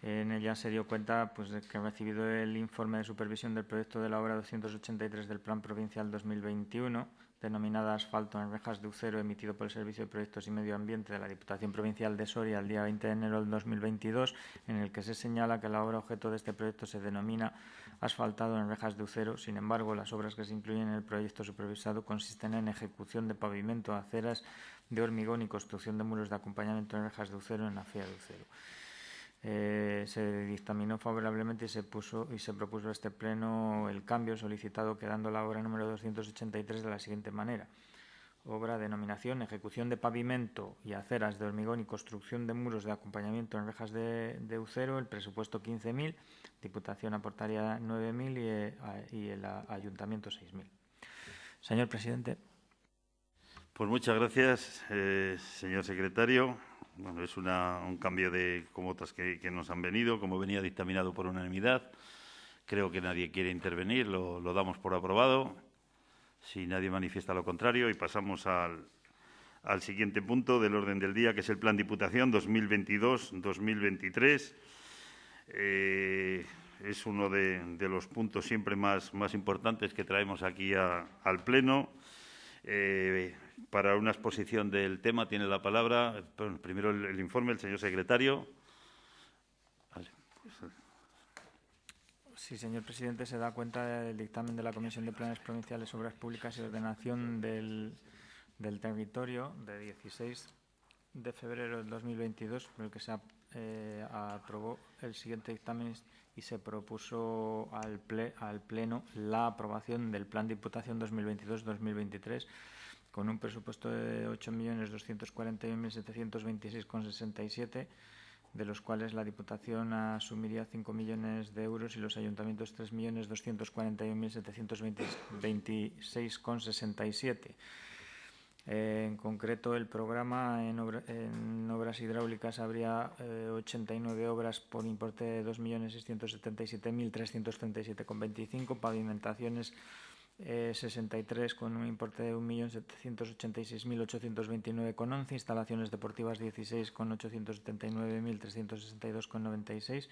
En ella se dio cuenta de que ha recibido el informe de supervisión del proyecto de la obra 283 del Plan Provincial 2021, denominada Asfalto en Rejas de Ucero, emitido por el Servicio de Proyectos y Medio Ambiente de la Diputación Provincial de Soria el día 20 de enero del 2022, en el que se señala que la obra objeto de este proyecto se denomina asfaltado en Rejas de Ucero. Sin embargo, las obras que se incluyen en el proyecto supervisado consisten en ejecución de pavimento, aceras de hormigón y construcción de muros de acompañamiento en Rejas de Ucero en Nafría de Ucero. Se dictaminó favorablemente y se propuso a este pleno el cambio solicitado, quedando la obra número 283 de la siguiente manera. Obra, denominación, ejecución de pavimento y aceras de hormigón y construcción de muros de acompañamiento en Rejas de Ucero, el presupuesto 15.000, Diputación aportaría 9.000 y el Ayuntamiento 6.000. Señor presidente. Pues muchas gracias, señor secretario. Bueno, es un cambio como otras que nos han venido, como venía dictaminado por unanimidad. Creo que nadie quiere intervenir, lo damos por aprobado. Si nadie manifiesta lo contrario, y pasamos al siguiente punto del orden del día, que es el Plan Diputación 2022-2023. Es uno de los puntos siempre más importantes que traemos aquí al Pleno. Para una exposición del tema tiene la palabra, primero el informe, el señor secretario. Vale, pues. Sí, señor presidente, se da cuenta del dictamen de la Comisión de Planes Provinciales, Obras Públicas y Ordenación del Territorio de 16 de febrero del 2022, por el que se aprobó el siguiente dictamen y se propuso al Pleno la aprobación del Plan Diputación 2022-2023 con un presupuesto de 8.241.726,67, de los cuales la Diputación asumiría 5 millones de euros y los ayuntamientos 3.241.726,67. En concreto, el programa en obras hidráulicas habría 89 obras por importe de 2.677.337,25, pavimentaciones 63 con un importe de 1.786.829,11, instalaciones deportivas 16 con 879.362,96,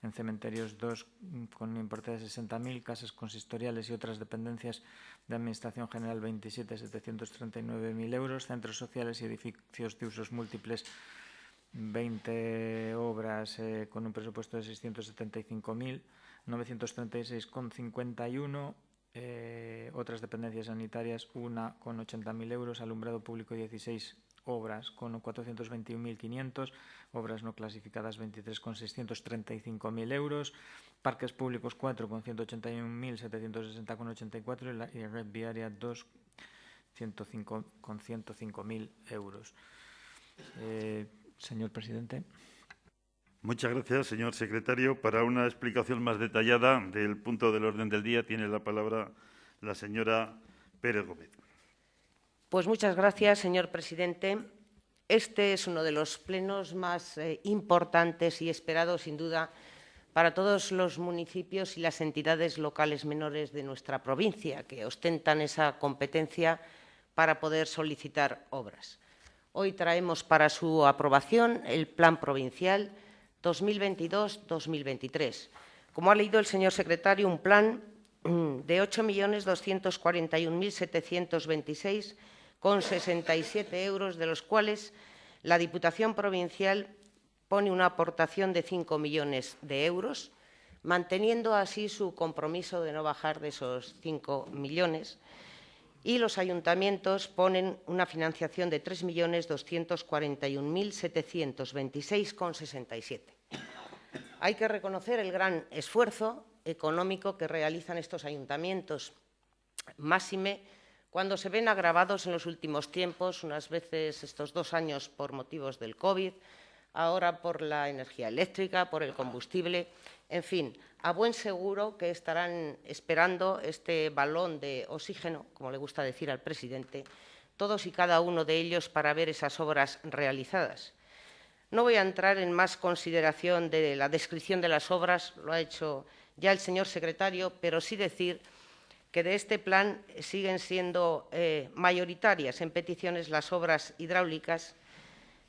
en cementerios 2 con un importe de 60.000, casas consistoriales y otras dependencias de Administración General 27, 739.000 euros, centros sociales y edificios de usos múltiples 20 obras con un presupuesto de 675.936,51, otras dependencias sanitarias 1 con 80.000 euros, alumbrado público 16 obras con 421.500, obras no clasificadas 23 con 635.000 euros, parques públicos 4 con 181.760,84 y red viaria 2 con 105.000 euros. Señor presidente. Muchas gracias, señor secretario. Para una explicación más detallada del punto del orden del día, tiene la palabra la señora Pérez Gómez. Pues muchas gracias, señor presidente. Este es uno de los plenos más importantes y esperados, sin duda, para todos los municipios y las entidades locales menores de nuestra provincia, que ostentan esa competencia para poder solicitar obras. Hoy traemos para su aprobación el Plan Provincial 2022-2023. Como ha leído el señor secretario, un plan de 8.241.726,67 euros, de los cuales la Diputación Provincial pone una aportación de 5 millones de euros, manteniendo así su compromiso de no bajar de esos 5 millones, y los ayuntamientos ponen una financiación de 3.241.726,67. Hay que reconocer el gran esfuerzo económico que realizan estos ayuntamientos, máxime cuando se ven agravados en los últimos tiempos, unas veces estos 2 años por motivos del COVID, ahora por la energía eléctrica, por el combustible, en fin, a buen seguro que estarán esperando este balón de oxígeno, como le gusta decir al presidente, todos y cada uno de ellos para ver esas obras realizadas. No voy a entrar en más consideración de la descripción de las obras, lo ha hecho ya el señor secretario, pero sí decir que de este plan siguen siendo mayoritarias en peticiones las obras hidráulicas,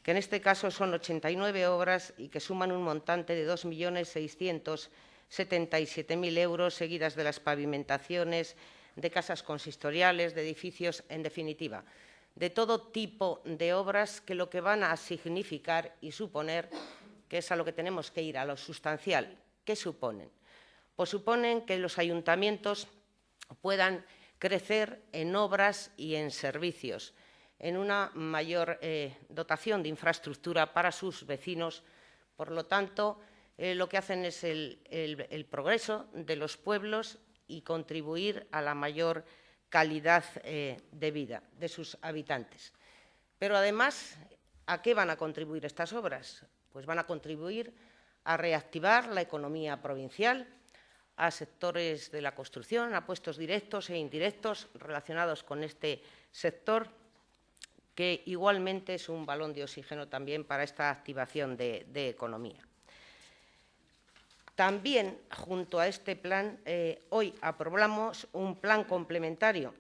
que en este caso son 89 obras y que suman un montante de 2.677.000 euros, seguidas de las pavimentaciones, de casas consistoriales, de edificios, en definitiva, de todo tipo de obras que lo que van a significar y suponer, que es a lo que tenemos que ir, a lo sustancial. ¿Qué suponen? Pues suponen que los ayuntamientos puedan crecer en obras y en servicios, en una mayor dotación de infraestructura para sus vecinos. Por lo tanto, lo que hacen es el progreso de los pueblos y contribuir a la mayor calidad de vida de sus habitantes. Pero además, ¿a qué van a contribuir estas obras? Pues van a contribuir a reactivar la economía provincial, a sectores de la construcción, a puestos directos e indirectos relacionados con este sector, que igualmente es un balón de oxígeno también para esta activación de economía. También, junto a este plan, hoy aprobamos un plan complementario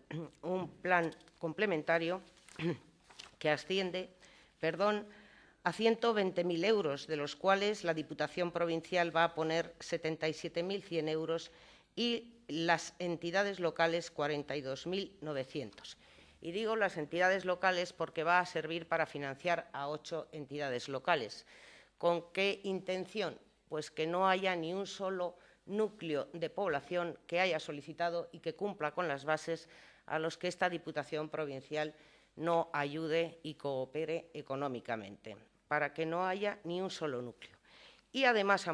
que asciende a 120.000 euros, de los cuales la Diputación Provincial va a poner 77.100 euros y las entidades locales 42.900. Y digo las entidades locales porque va a servir para financiar a 8 entidades locales. ¿Con qué intención? Pues que no haya ni un solo núcleo de población que haya solicitado y que cumpla con las bases a los que esta Diputación Provincial no ayude y coopere económicamente, para que no haya ni un solo núcleo. Y además, a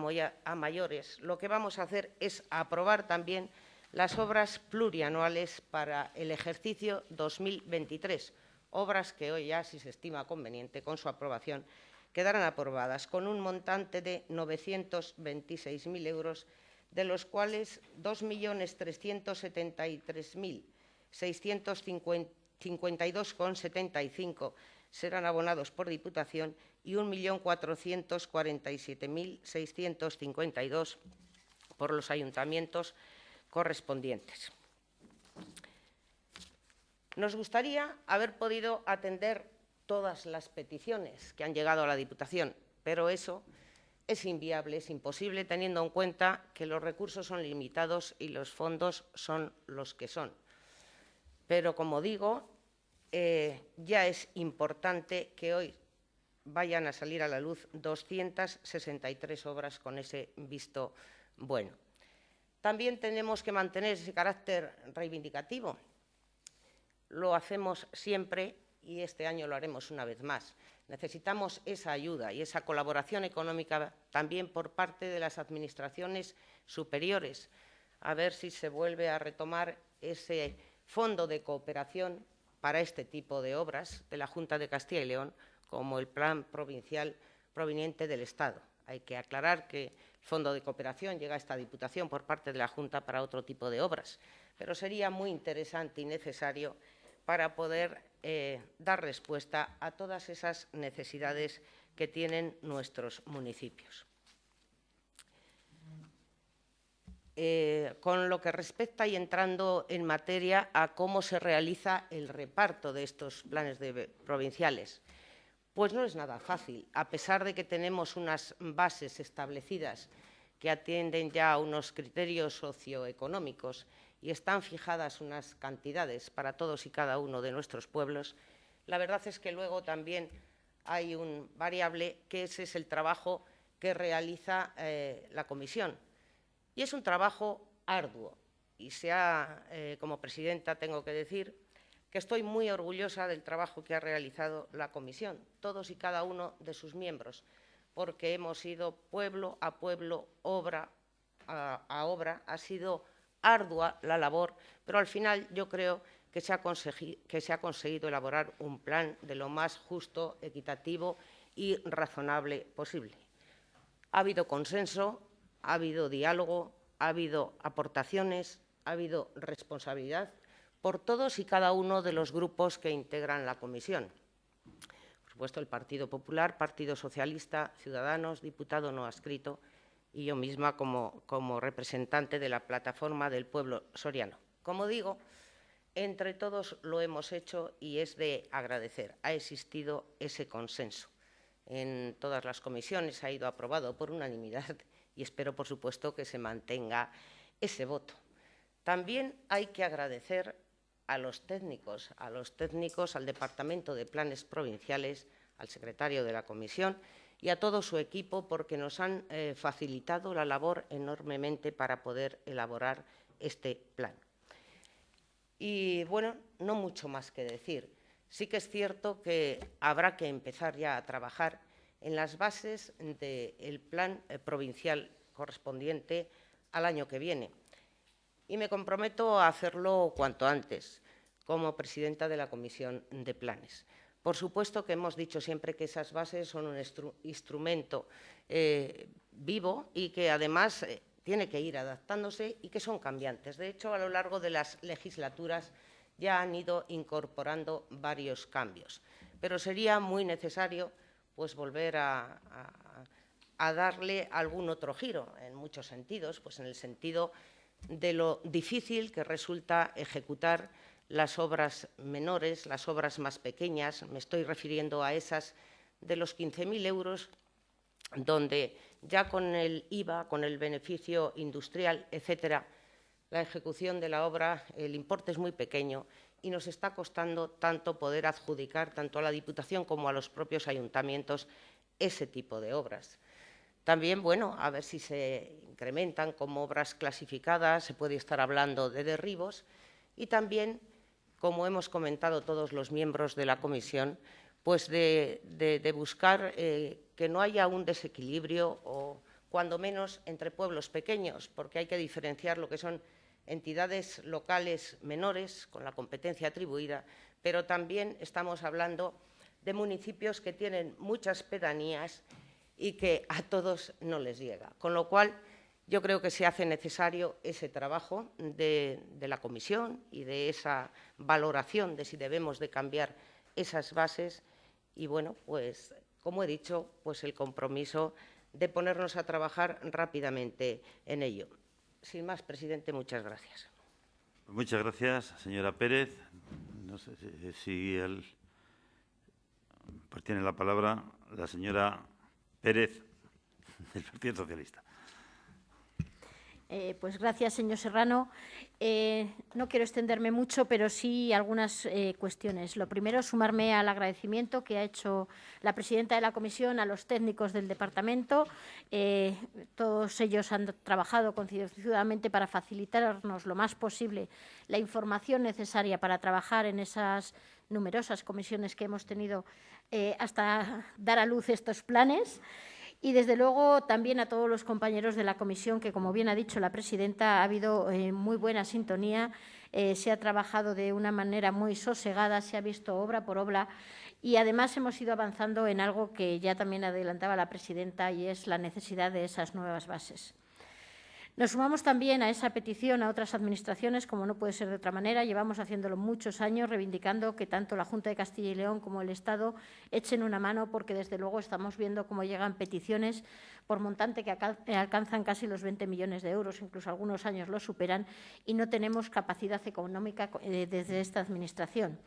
mayores, lo que vamos a hacer es aprobar también las obras plurianuales para el ejercicio 2023, obras que hoy ya, si se estima conveniente, con su aprobación, quedarán aprobadas con un montante de 926.000 euros, de los cuales 2.350.652,75 serán abonados por Diputación y 1.447.652 por los ayuntamientos correspondientes. Nos gustaría haber podido atender todas las peticiones que han llegado a la Diputación, pero eso es inviable, es imposible, teniendo en cuenta que los recursos son limitados y los fondos son los que son. Pero, como digo, ya es importante que hoy vayan a salir a la luz 263 obras con ese visto bueno. También tenemos que mantener ese carácter reivindicativo. Lo hacemos siempre y este año lo haremos una vez más. Necesitamos esa ayuda y esa colaboración económica también por parte de las administraciones superiores, a ver si se vuelve a retomar ese fondo de cooperación para este tipo de obras de la Junta de Castilla y León, como el plan provincial proveniente del Estado. Hay que aclarar que el fondo de cooperación llega a esta Diputación por parte de la Junta para otro tipo de obras, pero sería muy interesante y necesario para poder dar respuesta a todas esas necesidades que tienen nuestros municipios. Con lo que respecta, y entrando en materia, a cómo se realiza el reparto de estos planes provinciales, pues no es nada fácil, a pesar de que tenemos unas bases establecidas que atienden ya a unos criterios socioeconómicos y están fijadas unas cantidades para todos y cada uno de nuestros pueblos. La verdad es que luego también hay un variable, que ese es el trabajo que realiza la comisión. Y es un trabajo arduo. Y como presidenta tengo que decir que estoy muy orgullosa del trabajo que ha realizado la comisión, todos y cada uno de sus miembros, porque hemos ido pueblo a pueblo, obra a obra. Ha sido ardua la labor, pero al final yo creo que se ha conseguido elaborar un plan de lo más justo, equitativo y razonable posible. Ha habido consenso, ha habido diálogo, ha habido aportaciones, ha habido responsabilidad por todos y cada uno de los grupos que integran la comisión. Por supuesto, el Partido Popular, Partido Socialista, Ciudadanos, diputado no adscrito, y yo misma como representante de la Plataforma del Pueblo Soriano. Como digo, entre todos lo hemos hecho y es de agradecer. Ha existido ese consenso. En todas las comisiones ha ido aprobado por unanimidad y espero, por supuesto, que se mantenga ese voto. También hay que agradecer a los técnicos, al Departamento de Planes Provinciales, al secretario de la comisión y a todo su equipo, porque nos han facilitado la labor enormemente para poder elaborar este plan. Y, bueno, no mucho más que decir. Sí que es cierto que habrá que empezar ya a trabajar en las bases del plan provincial correspondiente al año que viene. Y me comprometo a hacerlo cuanto antes, como presidenta de la Comisión de Planes. Por supuesto que hemos dicho siempre que esas bases son un instrumento vivo y que, además, tiene que ir adaptándose y que son cambiantes. De hecho, a lo largo de las legislaturas ya han ido incorporando varios cambios. Pero sería muy necesario pues, volver a darle algún otro giro, en muchos sentidos, pues en el sentido de lo difícil que resulta ejecutar las obras menores, las obras más pequeñas. Me estoy refiriendo a esas de los 15.000 euros, donde ya con el IVA, con el beneficio industrial, etcétera, la ejecución de la obra, el importe es muy pequeño y nos está costando tanto poder adjudicar tanto a la Diputación como a los propios ayuntamientos ese tipo de obras. También, bueno, a ver si se incrementan como obras clasificadas, se puede estar hablando de derribos y también, como hemos comentado todos los miembros de la comisión, pues de buscar que no haya un desequilibrio o, cuando menos, entre pueblos pequeños, porque hay que diferenciar lo que son entidades locales menores con la competencia atribuida, pero también estamos hablando de municipios que tienen muchas pedanías y que a todos no les llega. Con lo cual, yo creo que se hace necesario ese trabajo de la comisión y de esa valoración de si debemos de cambiar esas bases. Y, bueno, pues, como he dicho, pues el compromiso de ponernos a trabajar rápidamente en ello. Sin más, presidente, muchas gracias. Muchas gracias, señora Pérez. No sé si pues tiene la palabra la señora Pérez, del Partido Socialista. Pues gracias, señor Serrano. No quiero extenderme mucho, pero sí algunas cuestiones. Lo primero, sumarme al agradecimiento que ha hecho la presidenta de la comisión a los técnicos del departamento. Todos ellos han trabajado concienzudamente para facilitarnos lo más posible la información necesaria para trabajar en esas numerosas comisiones que hemos tenido hasta dar a luz estos planes. Y, desde luego, también a todos los compañeros de la comisión, que, como bien ha dicho la presidenta, ha habido muy buena sintonía, se ha trabajado de una manera muy sosegada, se ha visto obra por obra y, además, hemos ido avanzando en algo que ya también adelantaba la presidenta, y es la necesidad de esas nuevas bases. Nos sumamos también a esa petición a otras administraciones, como no puede ser de otra manera. Llevamos haciéndolo muchos años, reivindicando que tanto la Junta de Castilla y León como el Estado echen una mano, porque, desde luego, estamos viendo cómo llegan peticiones por montante que alcanzan casi los 20 millones de euros, incluso algunos años lo superan, y no tenemos capacidad económica desde esta administración.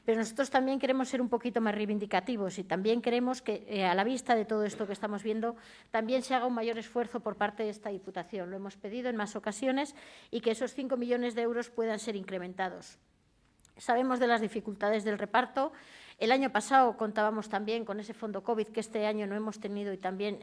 Pero nosotros también queremos ser un poquito más reivindicativos y también queremos que, a la vista de todo esto que estamos viendo, también se haga un mayor esfuerzo por parte de esta Diputación. Lo hemos pedido en más ocasiones, y que esos 5 millones de euros puedan ser incrementados. Sabemos de las dificultades del reparto. El año pasado contábamos también con ese fondo COVID que este año no hemos tenido, y también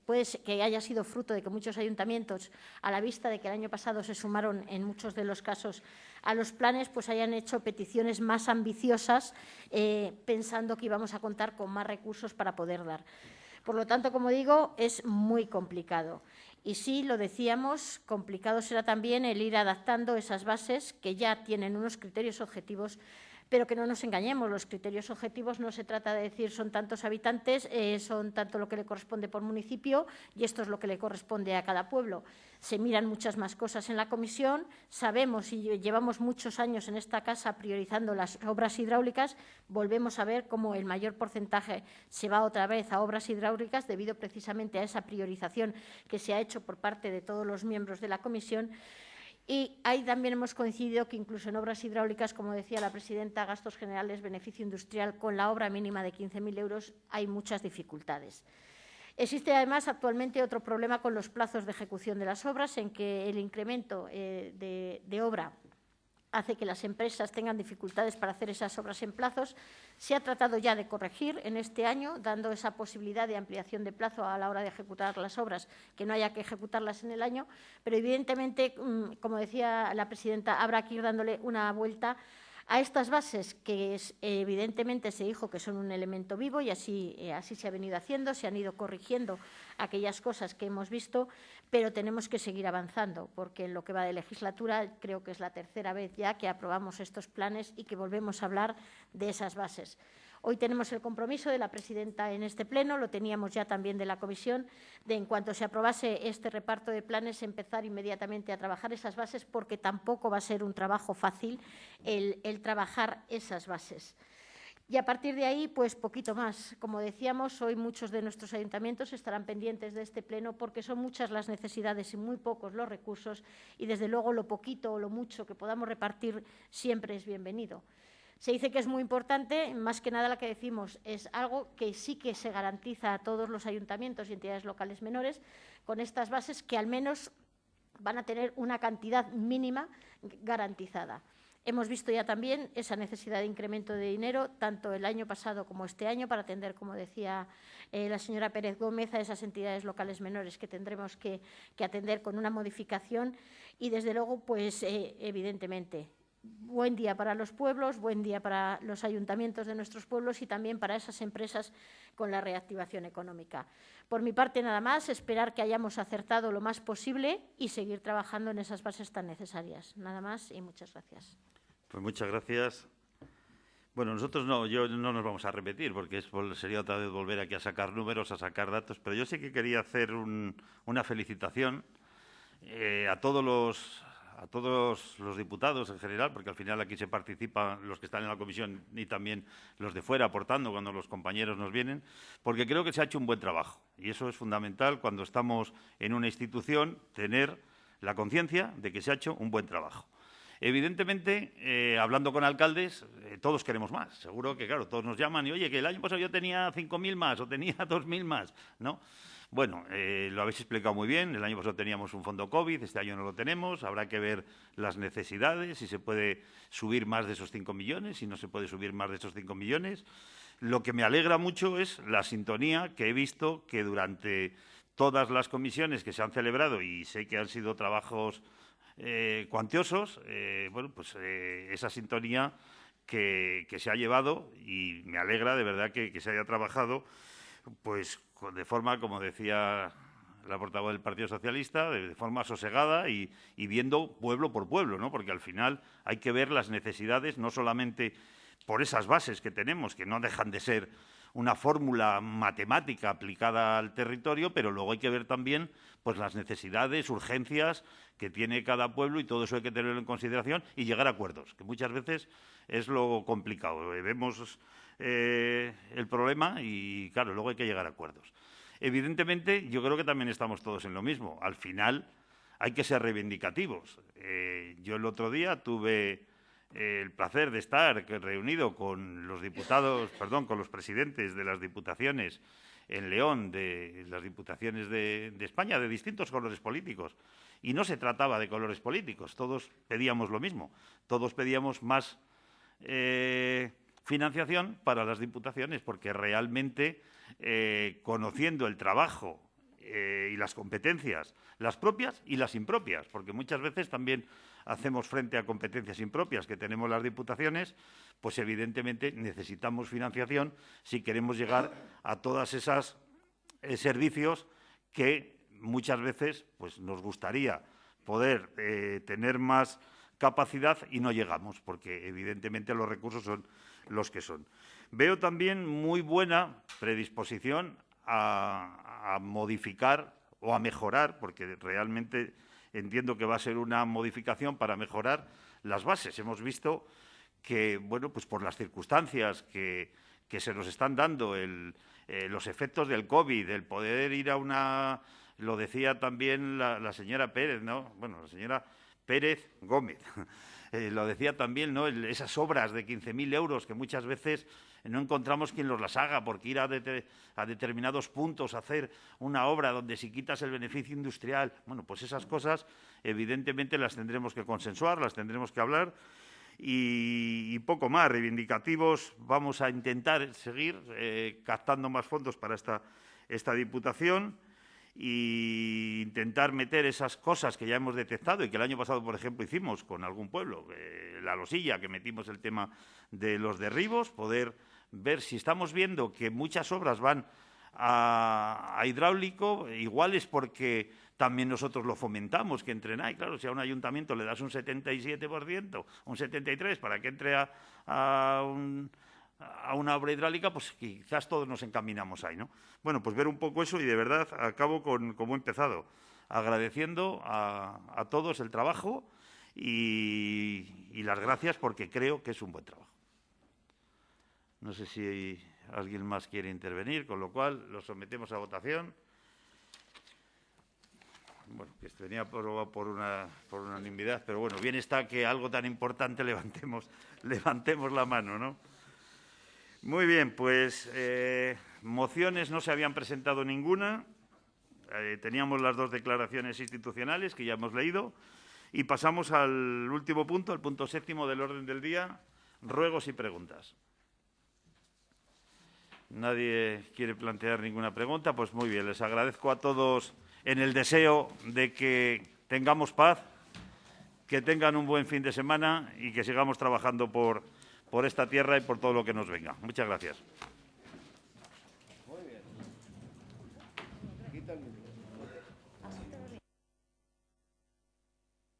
puede que haya sido fruto de que muchos ayuntamientos, a la vista de que el año pasado se sumaron en muchos de los casos a los planes, pues hayan hecho peticiones más ambiciosas, pensando que íbamos a contar con más recursos para poder dar. Por lo tanto, como digo, es muy complicado. Y sí, lo decíamos, complicado será también el ir adaptando esas bases que ya tienen unos criterios objetivos, pero que no nos engañemos, los criterios objetivos no se trata de decir son tantos habitantes, son tanto lo que le corresponde por municipio y esto es lo que le corresponde a cada pueblo. Se miran muchas más cosas en la comisión, sabemos y llevamos muchos años en esta casa priorizando las obras hidráulicas, volvemos a ver cómo el mayor porcentaje se va otra vez a obras hidráulicas debido precisamente a esa priorización que se ha hecho por parte de todos los miembros de la comisión. Y ahí también hemos coincidido que incluso en obras hidráulicas, como decía la presidenta, gastos generales, beneficio industrial, con la obra mínima de 15.000 euros hay muchas dificultades. Existe, además, actualmente otro problema con los plazos de ejecución de las obras, en que el incremento de obra hace que las empresas tengan dificultades para hacer esas obras en plazos. Se ha tratado ya de corregir en este año, dando esa posibilidad de ampliación de plazo a la hora de ejecutar las obras, que no haya que ejecutarlas en el año, pero evidentemente, como decía la presidenta, habrá que ir dándole una vuelta a estas bases, que evidentemente se dijo que son un elemento vivo, y así se ha venido haciendo, se han ido corrigiendo aquellas cosas que hemos visto, pero tenemos que seguir avanzando, porque en lo que va de legislatura creo que es la tercera vez ya que aprobamos estos planes y que volvemos a hablar de esas bases. Hoy tenemos el compromiso de la presidenta en este pleno, lo teníamos ya también de la comisión, de, en cuanto se aprobase este reparto de planes, empezar inmediatamente a trabajar esas bases, porque tampoco va a ser un trabajo fácil el trabajar esas bases. Y a partir de ahí, pues poquito más. Como decíamos, hoy muchos de nuestros ayuntamientos estarán pendientes de este pleno, porque son muchas las necesidades y muy pocos los recursos, y desde luego lo poquito o lo mucho que podamos repartir siempre es bienvenido. Se dice que es muy importante, más que nada lo que decimos es algo que sí que se garantiza a todos los ayuntamientos y entidades locales menores, con estas bases que al menos van a tener una cantidad mínima garantizada. Hemos visto ya también esa necesidad de incremento de dinero, tanto el año pasado como este año, para atender, como decía la señora Pérez Gómez, a esas entidades locales menores que tendremos que atender con una modificación. Y, desde luego, pues evidentemente, buen día para los pueblos, buen día para los ayuntamientos de nuestros pueblos y también para esas empresas con la reactivación económica. Por mi parte, nada más, esperar que hayamos acertado lo más posible y seguir trabajando en esas bases tan necesarias. Nada más y muchas gracias. Pues muchas gracias. Bueno, nosotros no nos vamos a repetir, porque sería otra vez volver aquí a sacar números, a sacar datos, pero yo sí que quería hacer una felicitación a todos los diputados en general, porque al final aquí se participan los que están en la comisión y también los de fuera aportando cuando los compañeros nos vienen, porque creo que se ha hecho un buen trabajo y eso es fundamental cuando estamos en una institución, tener la conciencia de que se ha hecho un buen trabajo. Evidentemente, hablando con alcaldes, todos queremos más. Seguro que, claro, todos nos llaman y, oye, que el año pasado yo tenía 5.000 más o tenía 2.000 más, ¿no? Bueno, lo habéis explicado muy bien. El año pasado teníamos un fondo COVID, este año no lo tenemos. Habrá que ver las necesidades, si se puede subir más de esos 5 millones, si no se puede subir más de esos 5 millones. Lo que me alegra mucho es la sintonía que he visto que durante todas las comisiones que se han celebrado, y sé que han sido trabajos cuantiosos, bueno, pues esa sintonía que se ha llevado, y me alegra de verdad que se haya trabajado pues de forma, como decía la portavoz del Partido Socialista, de forma sosegada y viendo pueblo por pueblo, ¿no? Porque al final hay que ver las necesidades, no solamente por esas bases que tenemos, que no dejan de ser una fórmula matemática aplicada al territorio, pero luego hay que ver también pues las necesidades, urgencias que tiene cada pueblo, y todo eso hay que tenerlo en consideración y llegar a acuerdos, que muchas veces es lo complicado. Vemos el problema y, claro, luego hay que llegar a acuerdos. Evidentemente, yo creo que también estamos todos en lo mismo. Al final hay que ser reivindicativos. Yo el otro día tuve el placer de estar reunido con los diputados, con los presidentes de las diputaciones en León, de las diputaciones de España, de distintos colores políticos. Y no se trataba de colores políticos, todos pedíamos lo mismo, todos pedíamos más financiación para las diputaciones, porque realmente, conociendo el trabajo y las competencias, las propias y las impropias, porque muchas veces también hacemos frente a competencias impropias que tenemos las diputaciones, pues evidentemente necesitamos financiación si queremos llegar a todas esas servicios que muchas veces pues nos gustaría poder tener más capacidad y no llegamos, porque evidentemente los recursos son los que son. Veo también muy buena predisposición a modificar o a mejorar, porque realmente entiendo que va a ser una modificación para mejorar las bases. Hemos visto que, bueno, pues por las circunstancias que se nos están dando, los efectos del COVID, el poder ir a una... Lo decía también la señora Pérez, ¿no? Bueno, la señora Pérez Gómez. Lo decía también, ¿no? Esas obras de 15.000 euros que muchas veces no encontramos quien los las haga, porque ir a determinados puntos a hacer una obra donde si quitas el beneficio industrial, bueno, pues esas cosas evidentemente las tendremos que consensuar, las tendremos que hablar y poco más. Reivindicativos, vamos a intentar seguir captando más fondos para esta Diputación e intentar meter esas cosas que ya hemos detectado y que el año pasado, por ejemplo, hicimos con algún pueblo, La Losilla, que metimos el tema de los derribos, poder ver si estamos viendo que muchas obras van a hidráulico, igual es porque también nosotros lo fomentamos, que entren ahí. Claro, si a un ayuntamiento le das un 77%, un 73% para que entre a una obra hidráulica, pues quizás todos nos encaminamos ahí, ¿no? Bueno, pues ver un poco eso y de verdad acabo con como he empezado, agradeciendo a todos el trabajo y las gracias, porque creo que es un buen trabajo. No sé si alguien más quiere intervenir, con lo cual lo sometemos a votación. Bueno, que esto venía aprobado por unanimidad, pero bueno, bien está que algo tan importante levantemos la mano, ¿no? Muy bien, pues mociones no se habían presentado ninguna. Teníamos las dos declaraciones institucionales que ya hemos leído y pasamos al último punto, al punto 7º del orden del día, ruegos y preguntas. Nadie quiere plantear ninguna pregunta. Pues muy bien, les agradezco a todos en el deseo de que tengamos paz, que tengan un buen fin de semana y que sigamos trabajando por esta tierra y por todo lo que nos venga. Muchas gracias. Muy bien.